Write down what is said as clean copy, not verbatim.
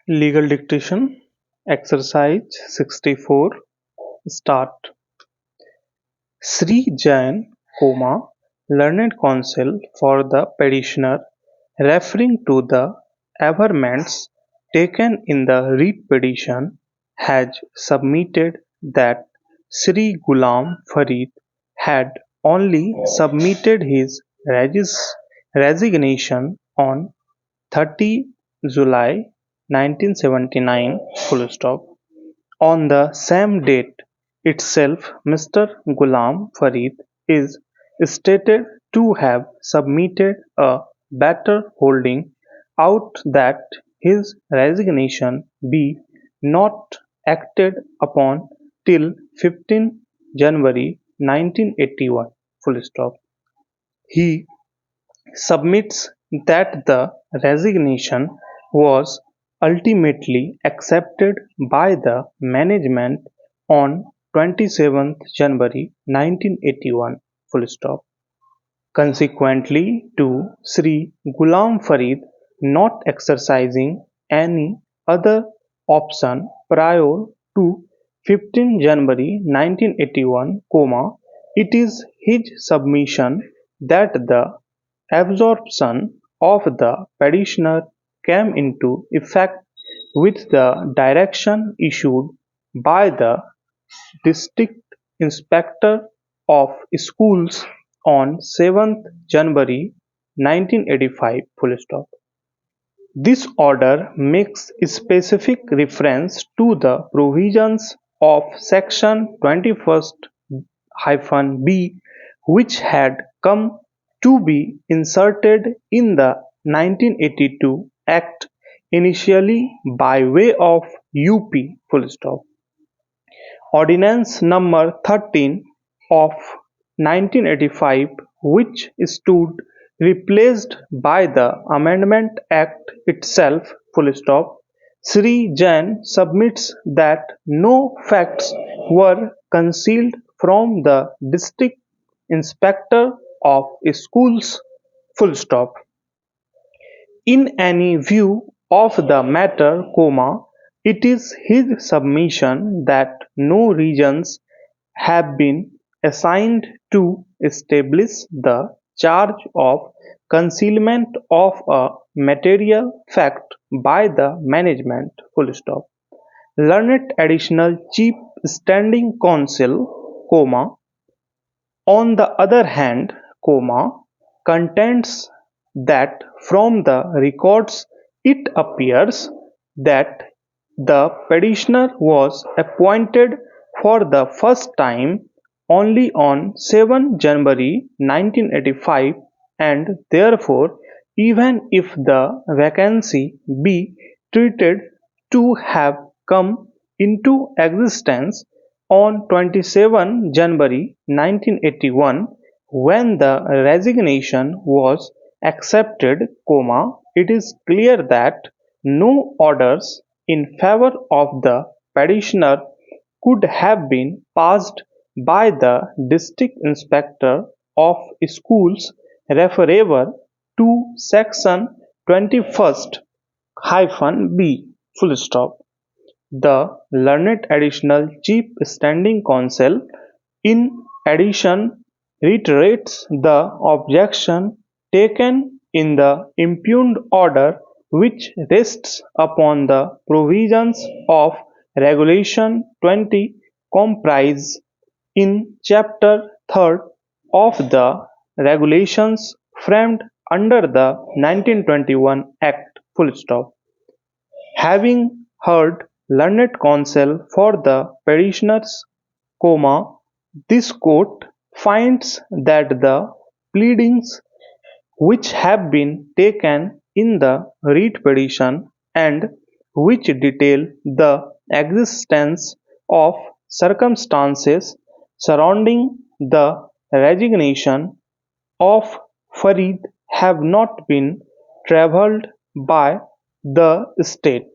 Legal Dictation Exercise 64 Start. Sri Jain, learned counsel for the petitioner, referring to the averments taken in the writ petition, has submitted that Sri Ghulam Farid had only submitted his resignation on 30 July 1979. On the same date itself, Mr. Ghulam Farid is stated to have submitted a letter holding out that his resignation be not acted upon till 15 January 1981. He submits that the resignation was ultimately accepted by the management on 27th January 1981. Consequently to Sri Ghulam Farid not exercising any other option prior to 15 January 1981, it is his submission that the absorption of the petitioner came into effect with the direction issued by the District Inspector of Schools on 7th January 1985. This order makes specific reference to the provisions of Section 21(b) which had come to be inserted in the 1982 Act initially by way of U.P. Ordinance number 13 of 1985, which stood replaced by the Amendment Act itself. Sri Jain submits that no facts were concealed from the District Inspector of Schools. In any view of the matter, it is his submission that no reasons have been assigned to establish the charge of concealment of a material fact by the management. Learned Additional Chief Standing Counsel, on the other hand, contends that from the records it appears that the petitioner was appointed for the first time only on 7 January 1985, and therefore even if the vacancy be treated to have come into existence on 27 January 1981, when the resignation was accepted, it is clear that no orders in favor of the petitioner could have been passed by the District Inspector of Schools referable to Section 21(b). The Learned Additional Chief Standing Counsel, in addition, reiterates the objection taken in the impugned order, which rests upon the provisions of Regulation 20 comprised in Chapter 3 of the Regulations framed under the 1921 Act. Having heard learned counsel for the petitioners, this court finds that the pleadings which have been taken in the writ petition and which detail the existence of circumstances surrounding the resignation of Farid have not been travelled by the state.